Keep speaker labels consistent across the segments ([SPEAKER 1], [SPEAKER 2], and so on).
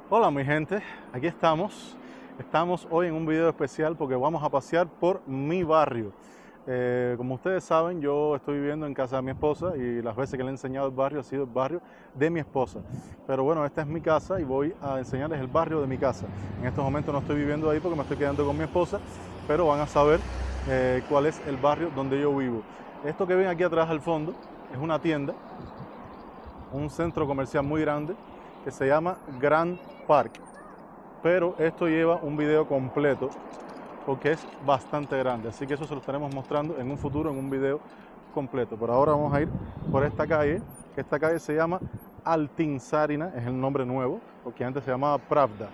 [SPEAKER 1] Hola mi gente, aquí estamos. Estamos hoy en un video especial porque vamos a pasear por mi barrio. Como ustedes saben, yo estoy viviendo en casa de mi esposa y las veces que le he enseñado el barrio ha sido el barrio de mi esposa. Pero bueno, esta es mi casa y voy a enseñarles el barrio de mi casa. En estos momentos no estoy viviendo ahí porque me estoy quedando con mi esposa, pero van a saber cuál es el barrio donde yo vivo. Esto que ven aquí atrás al fondo es una tienda, un centro comercial muy grande que se llama Grand Park, pero esto lleva un video completo porque es bastante grande, así que eso se lo estaremos mostrando en un futuro en un video completo. Por ahora vamos a ir por esta calle, que esta calle se llama Altinzarina, es el nombre nuevo, porque antes se llamaba Pravda.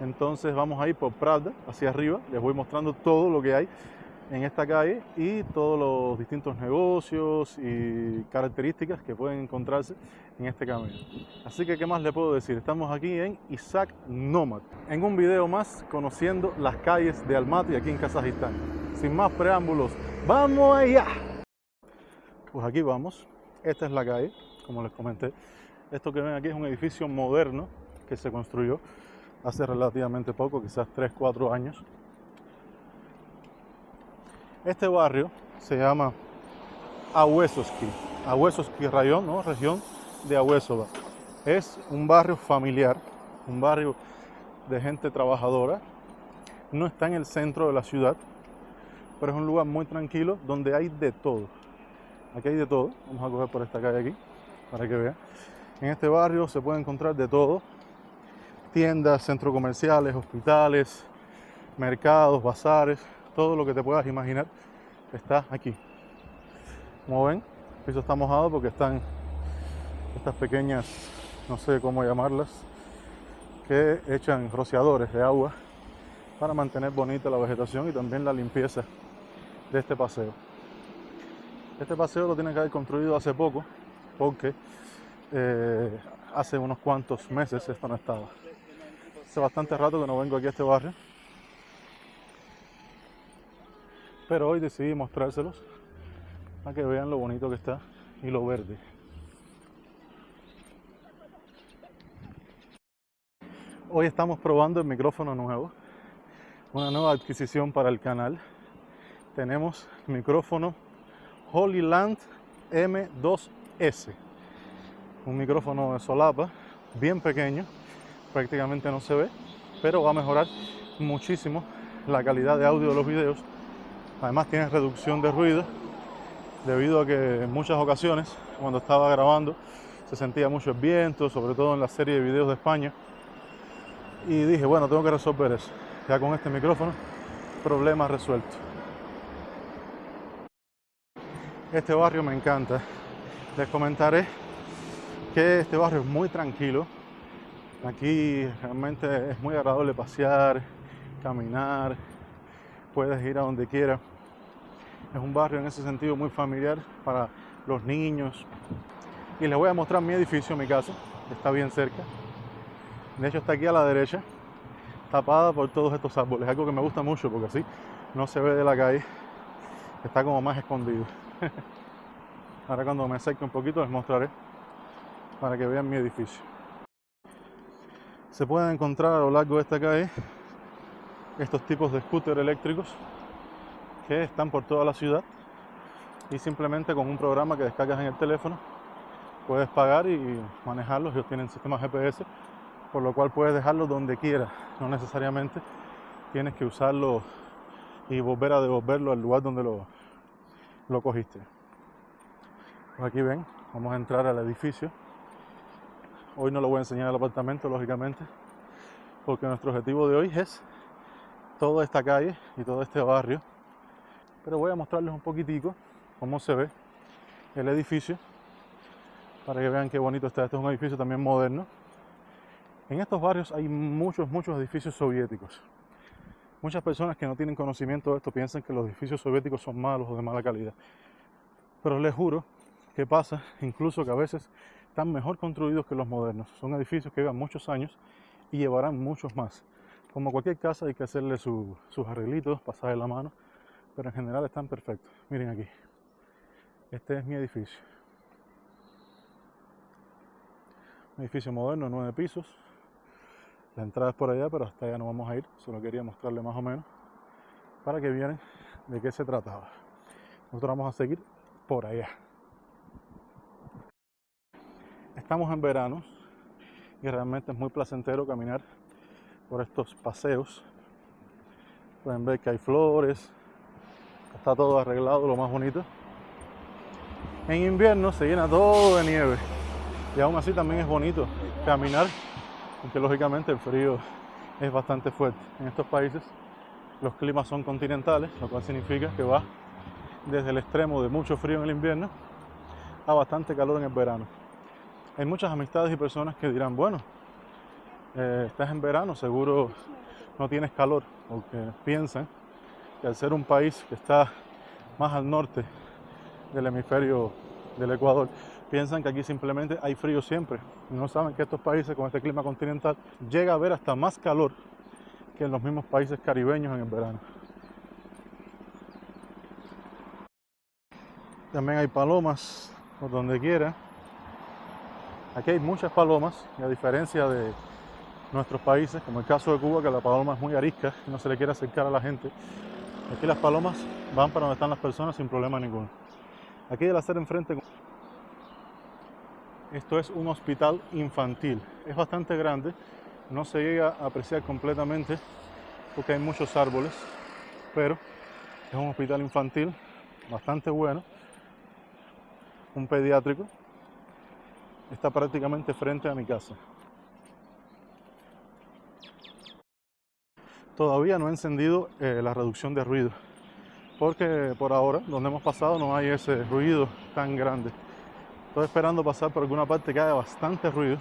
[SPEAKER 1] Entonces vamos a ir por Pravda hacia arriba, les voy mostrando todo lo que hay en esta calle y todos los distintos negocios y características que pueden encontrarse en este camino. Así que, ¿qué más le puedo decir? Estamos aquí en Ishak Nomad, en un video más conociendo las calles de Almaty aquí en Kazajistán. Sin más preámbulos, ¡vamos allá! Pues aquí vamos, esta es la calle, como les comenté. Esto que ven aquí es un edificio moderno que se construyó hace relativamente poco, quizás 3-4 años. Este barrio se llama Ahuesovsky Rayón, ¿no? Región de Ahuesova. Es un barrio familiar, un barrio de gente trabajadora. No está en el centro de la ciudad, pero es un lugar muy tranquilo donde hay de todo. Aquí hay de todo. Vamos a coger por esta calle aquí para que vean. En este barrio se puede encontrar de todo: tiendas, centros comerciales, hospitales, mercados, bazares, todo lo que te puedas imaginar está aquí. Como ven, el piso está mojado porque están estas pequeñas, no sé cómo llamarlas, que echan rociadores de agua para mantener bonita la vegetación y también la limpieza de este paseo. Este paseo lo tienen que haber construido hace poco porque hace unos cuantos meses esto no estaba. Hace bastante rato que no vengo aquí a este barrio, pero hoy decidí mostrárselos para que vean lo bonito que está y lo verde. Hoy estamos probando el micrófono nuevo, una nueva adquisición para el canal. Tenemos el micrófono Holyland M2S, un micrófono de solapa bien pequeño, prácticamente no se ve, pero va a mejorar muchísimo la calidad de audio de los videos. Además tiene reducción de ruido, debido a que en muchas ocasiones cuando estaba grabando se sentía mucho el viento, sobre todo en la serie de videos de España, y dije, bueno, tengo que resolver eso. Ya con este micrófono, problema resuelto. Este barrio me encanta. Les comentaré que este barrio es muy tranquilo. Aquí realmente es muy agradable pasear, caminar, puedes ir a donde quieras. Es un barrio en ese sentido muy familiar para los niños. Y les voy a mostrar mi edificio, mi casa, que está bien cerca. De hecho está aquí a la derecha, tapada por todos estos árboles, algo que me gusta mucho porque así no se ve de la calle, está como más escondido. Ahora cuando me acerque un poquito les mostraré para que vean mi edificio. Se pueden encontrar a lo largo de esta calle estos tipos de scooter eléctricos que están por toda la ciudad y simplemente con un programa que descargas en el teléfono puedes pagar y manejarlos. Ellos tienen sistema GPS, por lo cual puedes dejarlo donde quieras, no necesariamente tienes que usarlo y volver a devolverlo al lugar donde lo cogiste. Pues aquí ven, vamos a entrar al edificio. Hoy no lo voy a enseñar el apartamento, lógicamente, porque nuestro objetivo de hoy es toda esta calle y todo este barrio, pero voy a mostrarles un poquitico cómo se ve el edificio para que vean qué bonito está. Este es un edificio también moderno. En estos barrios hay muchos edificios soviéticos. Muchas personas que no tienen conocimiento de esto piensan que los edificios soviéticos son malos o de mala calidad, pero les juro que pasa incluso que a veces están mejor construidos que los modernos. Son edificios que llevan muchos años y llevarán muchos más. Como cualquier casa hay que hacerle sus arreglitos, pasarle la mano, pero en general están perfectos. Miren aquí, este es mi edificio. Un edificio moderno, 9 pisos, La entrada es por allá, pero hasta allá no vamos a ir. Solo quería mostrarle más o menos para que vieran de qué se trataba. Nosotros vamos a seguir por allá. Estamos en verano y realmente es muy placentero caminar por estos paseos. Pueden ver que hay flores, está todo arreglado, lo más bonito. En invierno se llena todo de nieve y aún así también es bonito caminar, aunque lógicamente el frío es bastante fuerte. En estos países los climas son continentales, lo cual significa que va desde el extremo de mucho frío en el invierno a bastante calor en el verano. Hay muchas amistades y personas que dirán, bueno, estás en verano, seguro no tienes calor, porque piensan que al ser un país que está más al norte del hemisferio del Ecuador, piensan que aquí simplemente hay frío siempre. Y no saben que estos países con este clima continental llega a haber hasta más calor que en los mismos países caribeños en el verano. También hay palomas por donde quiera. Aquí hay muchas palomas y a diferencia de nuestros países, como el caso de Cuba, que la paloma es muy arisca y no se le quiere acercar a la gente, aquí las palomas van para donde están las personas sin problema ninguno. Aquí del hacer enfrente, esto es un hospital infantil, es bastante grande, no se llega a apreciar completamente porque hay muchos árboles, pero es un hospital infantil bastante bueno, un pediátrico, está prácticamente frente a mi casa. Todavía no he encendido la reducción de ruido, porque por ahora, donde hemos pasado, no hay ese ruido tan grande. Estoy esperando pasar por alguna parte que haya bastante ruido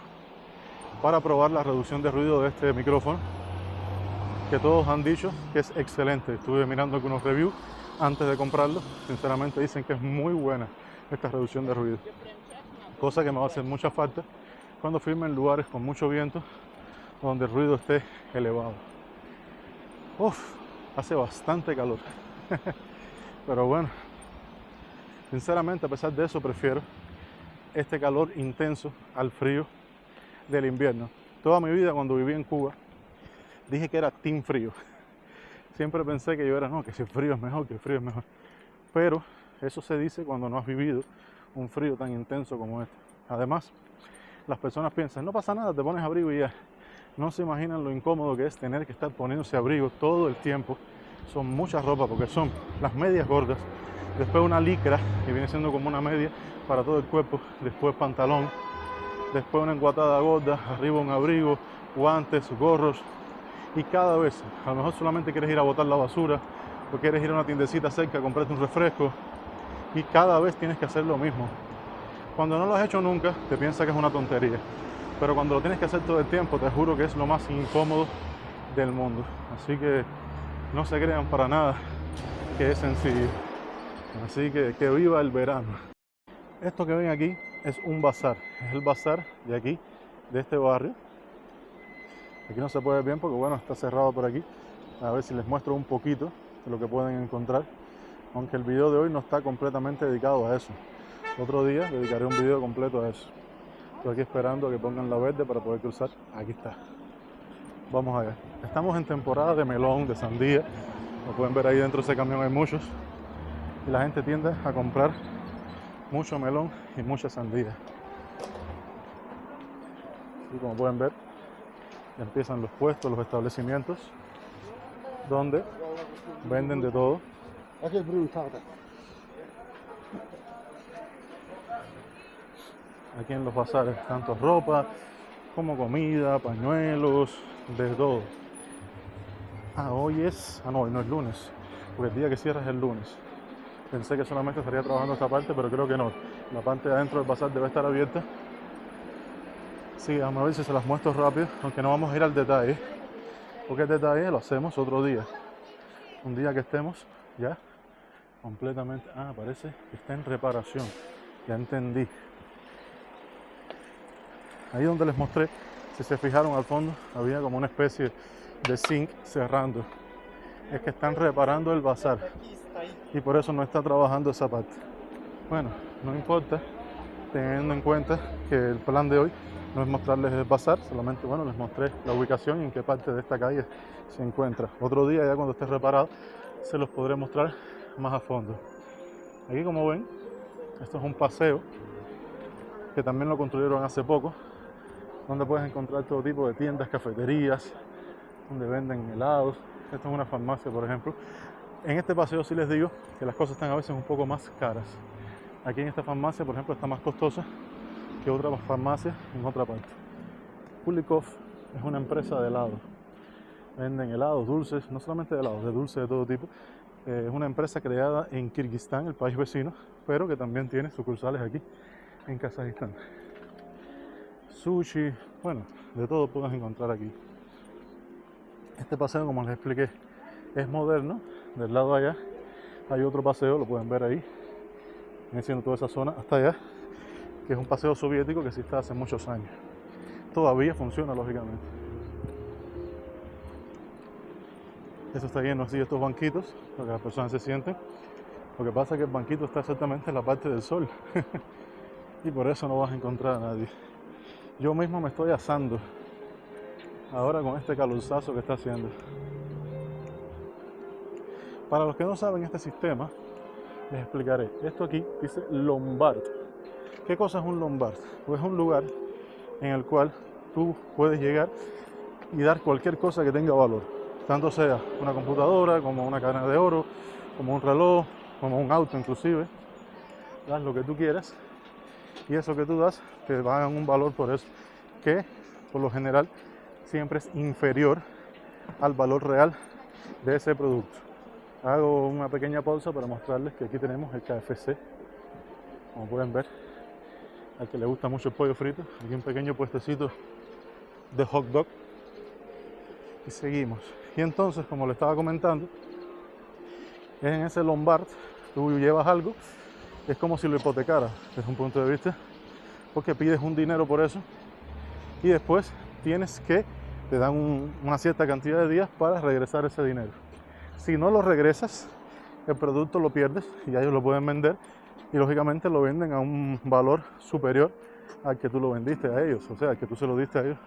[SPEAKER 1] para probar la reducción de ruido de este micrófono, que todos han dicho que es excelente. Estuve mirando algunos reviews antes de comprarlo, sinceramente dicen que es muy buena esta reducción de ruido, cosa que me va a hacer mucha falta cuando firme en lugares con mucho viento, donde el ruido esté elevado. Hace bastante calor. Pero bueno, sinceramente a pesar de eso prefiero este calor intenso al frío del invierno. Toda mi vida cuando viví en Cuba dije que era team frío. Siempre pensé que yo era, no, que si el frío es mejor, que el frío es mejor. Pero eso se dice cuando no has vivido un frío tan intenso como este. Además, las personas piensan, no pasa nada, te pones abrigo y ya. No se imaginan lo incómodo que es tener que estar poniéndose abrigo todo el tiempo. Son muchas ropas porque son las medias gordas, después una licra que viene siendo como una media para todo el cuerpo, después pantalón, después una enguatada gorda, arriba un abrigo, guantes, gorros, y cada vez, a lo mejor solamente quieres ir a botar la basura o quieres ir a una tiendecita cerca a comprarte un refresco y cada vez tienes que hacer lo mismo. Cuando no lo has hecho nunca te piensas que es una tontería, pero cuando lo tienes que hacer todo el tiempo te juro que es lo más incómodo del mundo. Así que no se crean para nada que es sencillo. Así que viva el verano. Esto que ven aquí es un bazar, es el bazar de aquí, de este barrio. Aquí no se puede ver bien porque bueno, está cerrado por aquí. A ver si les muestro un poquito de lo que pueden encontrar, aunque el video de hoy no está completamente dedicado a eso. Otro día dedicaré un video completo a eso. Estoy aquí esperando a que pongan la verde para poder cruzar. Aquí está. Vamos allá. Estamos en temporada de melón, de sandía. Como pueden ver ahí dentro de ese camión hay muchos. Y la gente tiende a comprar mucho melón y mucha sandía. Y como pueden ver, ya empiezan los puestos, los establecimientos, donde venden de todo. Aquí en los bazares, tanto ropa como comida, pañuelos, de todo. Hoy es... no, hoy no es lunes, porque el día que cierra es el lunes. Pensé que solamente estaría trabajando esta parte, pero creo que no. La parte de adentro del bazar debe estar abierta. Sí, vamos a ver si se las muestro rápido, aunque no vamos a ir al detalle, porque el detalle lo hacemos otro día. Un día que estemos ya completamente... parece que está en reparación. Ya entendí. Ahí donde les mostré, si se fijaron al fondo, había como una especie de zinc cerrando. Es que están reparando el bazar y por eso no está trabajando esa parte. Bueno, no importa, teniendo en cuenta que el plan de hoy no es mostrarles el bazar, solamente bueno, les mostré la ubicación y en qué parte de esta calle se encuentra. Otro día, ya cuando esté reparado, se los podré mostrar más a fondo. Aquí, como ven, esto es un paseo que también lo construyeron hace poco, donde puedes encontrar todo tipo de tiendas, cafeterías, donde venden helados. Esto es una farmacia, por ejemplo. En este paseo sí les digo que las cosas están a veces un poco más caras. Aquí en esta farmacia, por ejemplo, está más costosa que otra farmacia en otra parte. Kulikov es una empresa de helados. Venden helados, dulces, no solamente de helados, de dulces de todo tipo. Es una empresa creada en Kirguistán, el país vecino, pero que también tiene sucursales aquí en Kazajistán. Sushi, bueno, de todo puedes encontrar aquí. Este paseo, como les expliqué, es moderno. Del lado de allá hay otro paseo, lo pueden ver ahí, viene siendo toda esa zona hasta allá, que es un paseo soviético que existe hace muchos años. Todavía funciona, lógicamente. Esto está lleno así de estos banquitos, para que las personas se sienten. Lo que pasa es que el banquito está exactamente en la parte del sol y por eso no vas a encontrar a nadie. Yo mismo me estoy asando ahora con este calorzazo que está haciendo. Para los que no saben este sistema, les explicaré. Esto aquí dice Lombard. ¿Qué cosa es un Lombard? Pues es un lugar en el cual tú puedes llegar y dar cualquier cosa que tenga valor. Tanto sea una computadora, como una cadena de oro, como un reloj, como un auto inclusive. Das lo que tú quieras y eso que tú das te pagan un valor por eso, que por lo general siempre es inferior al valor real de ese producto. Hago una pequeña pausa para mostrarles que aquí tenemos el KFC, como pueden ver, al que le gusta mucho el pollo frito. Aquí un pequeño puestecito de hot dog y seguimos. Y entonces, como le estaba comentando, en ese Lombard tú llevas algo, es como si lo hipotecaras desde un punto de vista, porque pides un dinero por eso y después te dan una cierta cantidad de días para regresar ese dinero. Si no lo regresas, el producto lo pierdes y ya ellos lo pueden vender y lógicamente lo venden a un valor superior al que tú lo vendiste a ellos, o sea, al que tú se lo diste a ellos,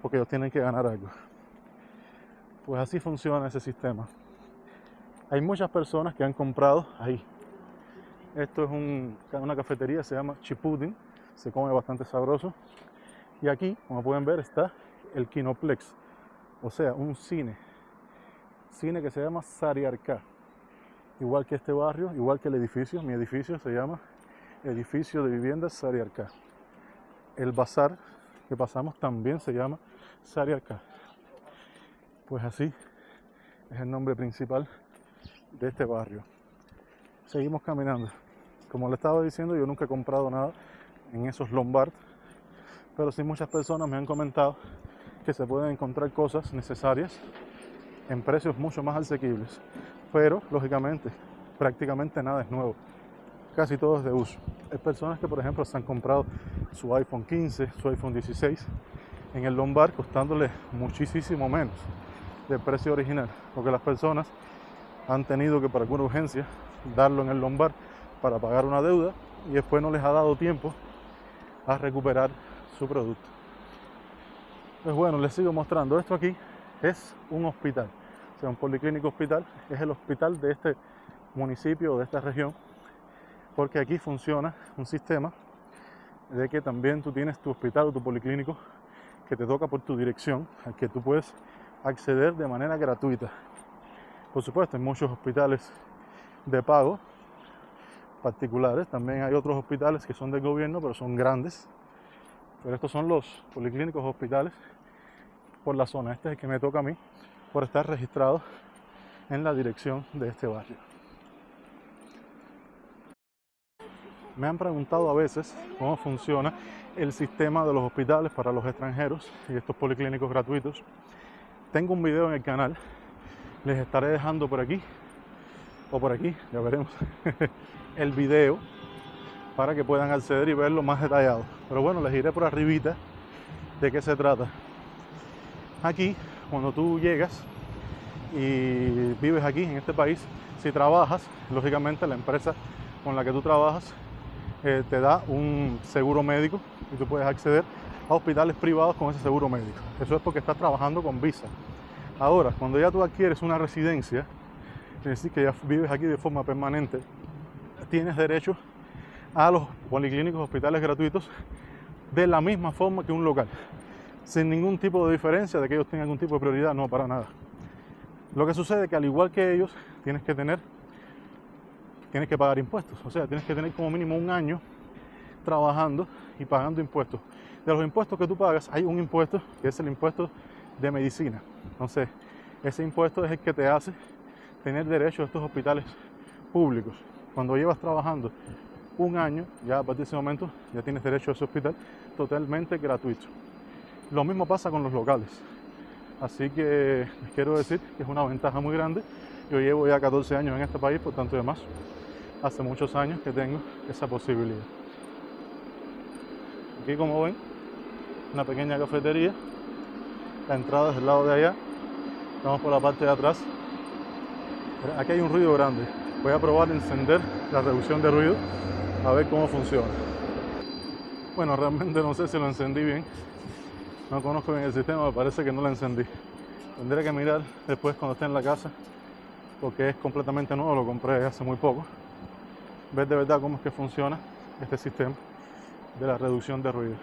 [SPEAKER 1] porque ellos tienen que ganar algo. Pues así funciona ese sistema. Hay muchas personas que han comprado ahí. Esto es una cafetería, se llama Chipudin, se come bastante sabroso. Y aquí, como pueden ver, está el Kinoplex, o sea, un cine que se llama Saryarka. Igual que este barrio, igual que el edificio, mi edificio se llama Edificio de Viviendas Saryarka. El bazar que pasamos también se llama Saryarka. Pues así es el nombre principal de este barrio. Seguimos caminando. Como le estaba diciendo, yo nunca he comprado nada en esos Lombard, pero sí muchas personas me han comentado que se pueden encontrar cosas necesarias en precios mucho más asequibles, pero lógicamente prácticamente nada es nuevo, casi todo es de uso. Hay personas que, por ejemplo, se han comprado su iPhone 15, su iPhone 16 en el Lombard costándole muchísimo menos del precio original, porque las personas han tenido que, por alguna urgencia, darlo en el Lombard para pagar una deuda y después no les ha dado tiempo a recuperar su producto. Pues bueno, les sigo mostrando. Esto aquí es un hospital, o sea, un policlínico hospital. Es el hospital de este municipio o de esta región, porque aquí funciona un sistema de que también tú tienes tu hospital o tu policlínico que te toca por tu dirección, al que tú puedes acceder de manera gratuita. Por supuesto, hay muchos hospitales de pago particulares, también hay otros hospitales que son del gobierno, pero son grandes. Pero estos son los policlínicos hospitales por la zona. Este es el que me toca a mí por estar registrado en la dirección de este barrio. Me han preguntado a veces cómo funciona el sistema de los hospitales para los extranjeros y estos policlínicos gratuitos. Tengo un video en el canal, les estaré dejando por aquí o por aquí, ya veremos, el video para que puedan acceder y verlo más detallado. Pero bueno, les diré por arribita de qué se trata. Aquí, cuando tú llegas y vives aquí en este país, si trabajas, lógicamente la empresa con la que tú trabajas te da un seguro médico y tú puedes acceder a hospitales privados con ese seguro médico. Eso es porque estás trabajando con visa. Ahora, cuando ya tú adquieres una residencia, es decir, que ya vives aquí de forma permanente, tienes derecho a los policlínicos, hospitales gratuitos, de la misma forma que un local, sin ningún tipo de diferencia de que ellos tengan algún tipo de prioridad, no, para nada. Lo que sucede es que al igual que ellos, tienes que pagar impuestos, o sea, tienes que tener como mínimo un año trabajando y pagando impuestos. De los impuestos que tú pagas, hay un impuesto que es el impuesto de medicina. Entonces, ese impuesto es el que te hace tener derecho a estos hospitales públicos. Cuando llevas trabajando un año, ya a partir de ese momento ya tienes derecho a ese hospital totalmente gratuito. Lo mismo pasa con los locales. Así que les quiero decir que es una ventaja muy grande. Yo llevo ya 14 años en este país, por tanto y demás, hace muchos años que tengo esa posibilidad. Aquí, como ven, una pequeña cafetería. La entrada es del lado de allá. Vamos por la parte de atrás. Aquí hay un ruido grande. Voy a probar a encender la reducción de ruido a ver cómo funciona. Bueno, realmente no sé si lo encendí bien. No conozco bien el sistema, me parece que no lo encendí. Tendré que mirar después cuando esté en la casa, porque es completamente nuevo, lo compré hace muy poco. Ver de verdad cómo es que funciona este sistema de la reducción de ruido.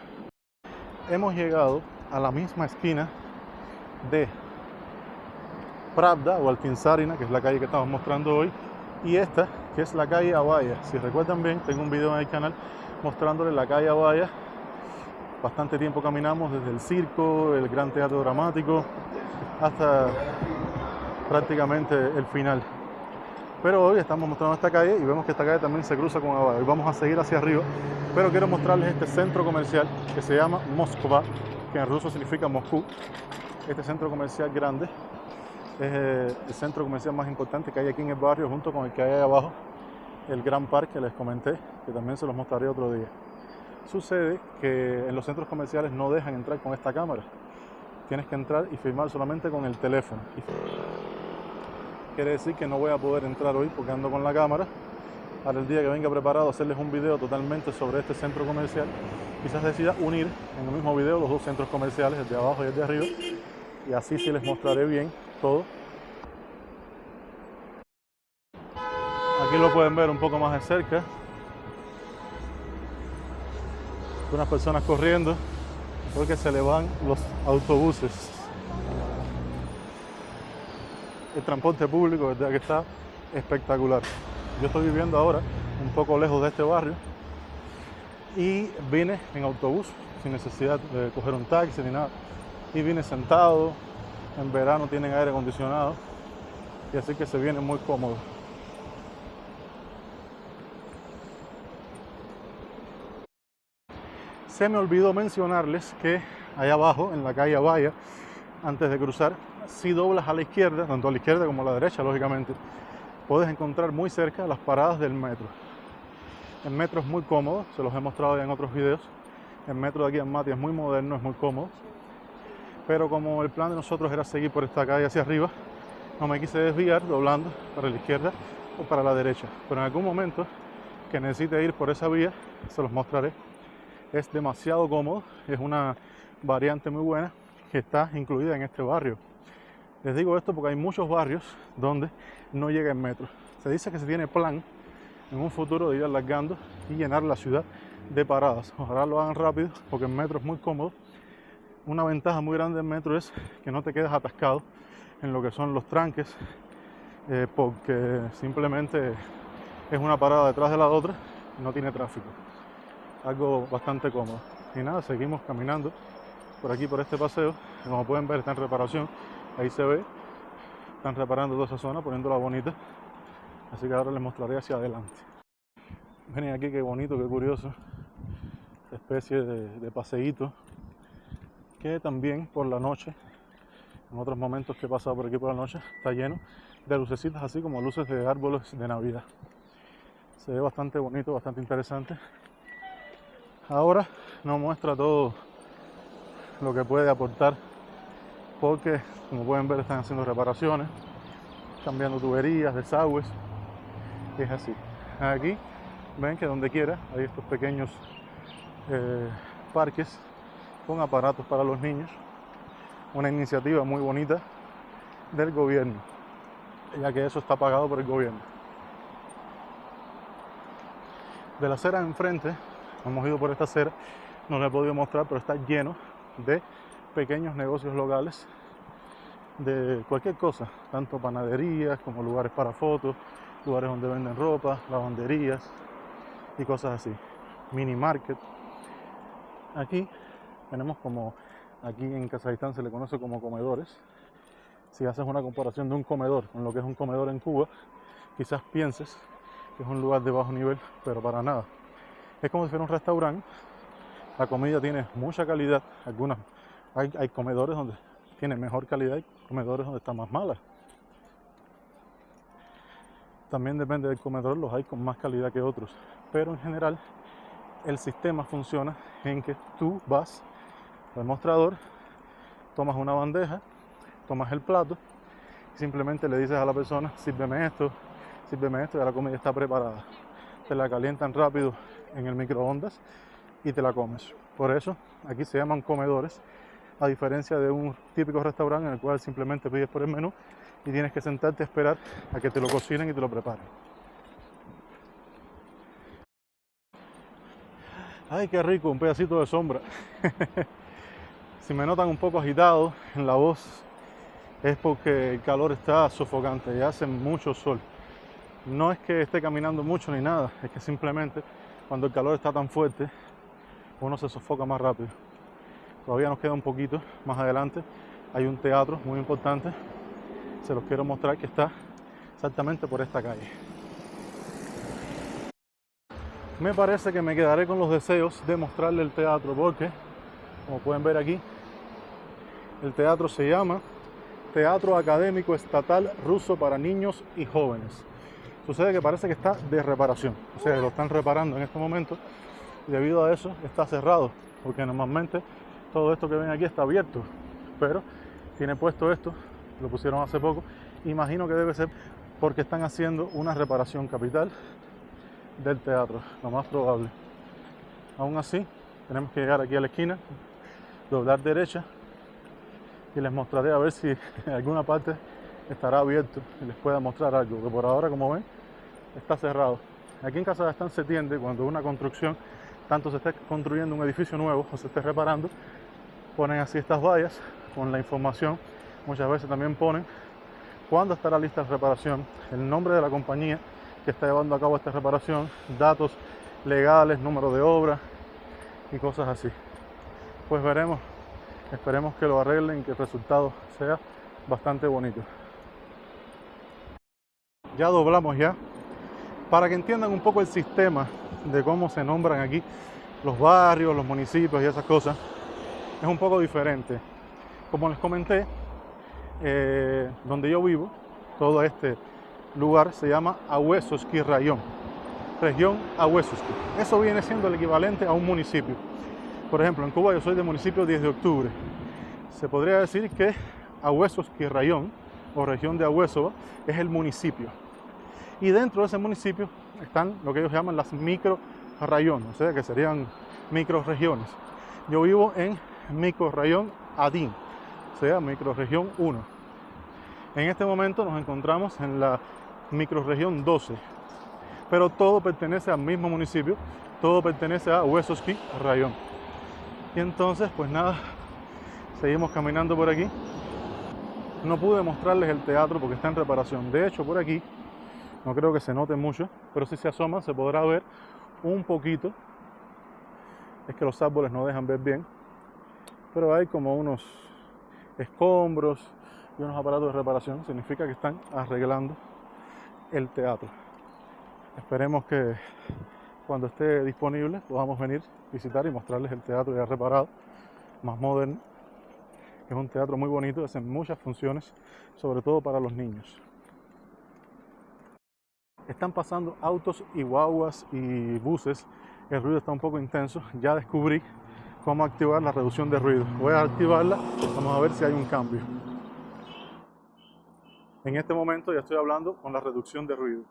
[SPEAKER 1] Hemos llegado a la misma esquina de Pravda o Altinzarina, que es la calle que estamos mostrando hoy, y esta, que es la calle Abaya. Si recuerdan bien, tengo un video en el canal mostrándoles la calle Abaya. Bastante tiempo caminamos desde el circo, el Gran Teatro Dramático, hasta prácticamente el final. Pero hoy estamos mostrando esta calle y vemos que esta calle también se cruza con Abaya. Hoy vamos a seguir hacia arriba, pero quiero mostrarles este centro comercial que se llama Moskva, que en ruso significa Moscú. Este centro comercial grande es el centro comercial más importante que hay aquí en el barrio, junto con el que hay ahí abajo, el Gran Parque que les comenté, que también se los mostraré otro día. Sucede que en los centros comerciales no dejan entrar con esta cámara. Tienes que entrar y filmar solamente con el teléfono. Quiere decir que no voy a poder entrar hoy porque ando con la cámara. Para el día que venga preparado a hacerles un video totalmente sobre este centro comercial, quizás decida unir en el mismo video los dos centros comerciales, el de abajo y el de arriba, y así sí les mostraré bien todo. Aquí lo pueden ver un poco más de cerca. Unas personas corriendo porque se le van los autobuses. El transporte público, verdad que está espectacular. Yo estoy viviendo ahora un poco lejos de este barrio y vine en autobús sin necesidad de coger un taxi ni nada. Y vine sentado. En verano tienen aire acondicionado y así que se viene muy cómodo. Se me olvidó mencionarles que allá abajo, en la calle Abaya, antes de cruzar, si doblas a la izquierda, tanto a la izquierda como a la derecha, lógicamente, puedes encontrar muy cerca las paradas del metro. El metro es muy cómodo, se los he mostrado ya en otros videos. El metro de aquí en Mati es muy moderno, es muy cómodo. Pero como el plan de nosotros era seguir por esta calle hacia arriba, no me quise desviar doblando para la izquierda o para la derecha. Pero en algún momento que necesite ir por esa vía, se los mostraré. Es demasiado cómodo, es una variante muy buena que está incluida en este barrio. Les digo esto porque hay muchos barrios donde no llega el metro. Se dice que se tiene plan en un futuro de ir alargando y llenar la ciudad de paradas. Ojalá lo hagan rápido porque el metro es muy cómodo. Una ventaja muy grande del metro es que no te quedas atascado en lo que son los tranques, porque simplemente es una parada detrás de la otra y no tiene tráfico. Algo bastante cómodo. Y nada, seguimos caminando por aquí, por este paseo. Como pueden ver, está en reparación. Ahí se ve. Están reparando toda esa zona, poniéndola bonita. Así que ahora les mostraré hacia adelante. Miren aquí qué bonito, qué curioso. Esta especie de paseíto. Que también por la noche, en otros momentos que he pasado por aquí por la noche, está lleno de lucecitas así como luces de árboles de Navidad. Se ve bastante bonito, bastante interesante. Ahora nos muestra todo lo que puede aportar porque, como pueden ver, están haciendo reparaciones, cambiando tuberías, desagües. Es así. Aquí ven que donde quiera hay estos pequeños parques con aparatos para los niños. Una iniciativa muy bonita del gobierno, ya que eso está pagado por el gobierno. De la acera enfrente, hemos ido por esta acera, no lo he podido mostrar, pero está lleno de pequeños negocios locales de cualquier cosa, tanto panaderías como lugares para fotos, lugares donde venden ropa, lavanderías y cosas así, mini market. Aquí tenemos, como aquí en Kazajistán se le conoce como comedores. Si haces una comparación de un comedor con lo que es un comedor en Cuba, quizás pienses que es un lugar de bajo nivel, pero para nada. Es como si fuera un restaurante. La comida tiene mucha calidad. Hay comedores donde tiene mejor calidad y comedores donde está más mala. También depende del comedor, los hay con más calidad que otros. Pero en general, el sistema funciona en que tú vas al mostrador, tomas una bandeja, tomas el plato y simplemente le dices a la persona, sírveme esto, ya la comida está preparada. Te la calientan rápido en el microondas y te la comes. Por eso aquí se llaman comedores, a diferencia de un típico restaurante en el cual simplemente pides por el menú y tienes que sentarte a esperar a que te lo cocinen y te lo preparen. Ay, qué rico, un pedacito de sombra. Si me notan un poco agitado en la voz, es porque el calor está sofocante y hace mucho sol. No es que esté caminando mucho ni nada, es que simplemente cuando el calor está tan fuerte, uno se sofoca más rápido. Todavía nos queda un poquito más adelante. Hay un teatro muy importante, se los quiero mostrar, que está exactamente por esta calle. Me parece que me quedaré con los deseos de mostrarle el teatro porque, como pueden ver aquí, el teatro se llama Teatro Académico Estatal Ruso para Niños y Jóvenes. Sucede que parece que está de reparación, o sea, lo están reparando en este momento y debido a eso está cerrado, porque normalmente todo esto que ven aquí está abierto, pero tiene puesto esto, lo pusieron hace poco. Imagino que debe ser porque están haciendo una reparación capital del teatro, lo más probable. Aún así, tenemos que llegar aquí a la esquina, doblar derecha y les mostraré a ver si en alguna parte estará abierto y les pueda mostrar algo, que por ahora, como ven, está cerrado. Aquí en Kazajistán se tiende, cuando una construcción, tanto se esté construyendo un edificio nuevo o se esté reparando, ponen así estas vallas con la información. Muchas veces también ponen cuándo estará lista la reparación, el nombre de la compañía que está llevando a cabo esta reparación, datos legales, número de obra y cosas así. Pues veremos, esperemos que lo arreglen y que el resultado sea bastante bonito. Ya doblamos ya, para que entiendan un poco el sistema de cómo se nombran aquí los barrios, los municipios y esas cosas. Es un poco diferente. Como les comenté, donde yo vivo, todo este lugar se llama Ahuesosqui Rayón, región Ahuesosqui. Eso viene siendo el equivalente a un municipio. Por ejemplo, en Cuba yo soy del municipio 10 de octubre. Se podría decir que Ahuesosqui Rayón, o región de Ahuesova, es el municipio. Y dentro de ese municipio están lo que ellos llaman las microrrayones, o sea que serían microrregiones. Yo vivo en microrrayón Adin, o sea, microrregión 1. En este momento nos encontramos en la microrregión 12, pero todo pertenece al mismo municipio, todo pertenece a Ahuesosqui Rayón. Y entonces, pues nada, seguimos caminando por aquí. No pude mostrarles el teatro porque está en reparación. De hecho, por aquí no creo que se note mucho, pero si se asoma se podrá ver un poquito. Es que los árboles no dejan ver bien, pero hay como unos escombros y unos aparatos de reparación. Significa que están arreglando el teatro. Esperemos que cuando esté disponible podamos venir, visitar y mostrarles el teatro ya reparado, más moderno. Es un teatro muy bonito, hacen muchas funciones, sobre todo para los niños. Están pasando autos y guaguas y buses, el ruido está un poco intenso. Ya descubrí cómo activar la reducción de ruido. Voy a activarla, vamos a ver si hay un cambio. En este momento ya estoy hablando con la reducción de ruido.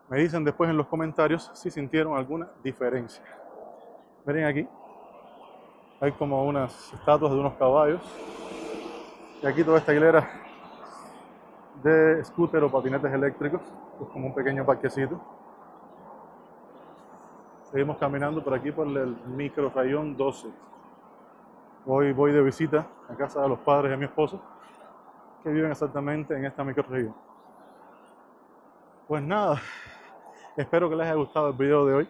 [SPEAKER 1] Me dicen después en los comentarios si sintieron alguna diferencia. Miren aquí, hay como unas estatuas de unos caballos. Y aquí toda esta hilera de scooter o patinetes eléctricos. Es como un pequeño parquecito. Seguimos caminando por aquí por el microrrayón 12. Hoy voy de visita a casa de los padres de mi esposo, que viven exactamente en esta microrregión. Pues nada, espero que les haya gustado el video de hoy.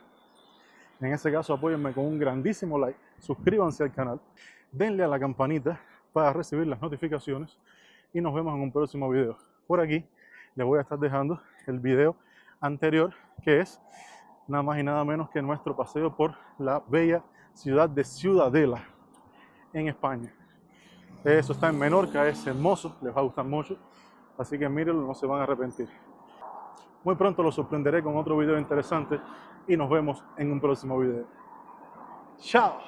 [SPEAKER 1] En ese caso, apóyenme con un grandísimo like, suscríbanse al canal, denle a la campanita para recibir las notificaciones y nos vemos en un próximo video. Por aquí les voy a estar dejando el video anterior, que es nada más y nada menos que nuestro paseo por la bella ciudad de Ciudadela en España. Eso está en Menorca, es hermoso, les va a gustar mucho, así que mírenlo, no se van a arrepentir. Muy pronto los sorprenderé con otro video interesante y nos vemos en un próximo video. ¡Chao!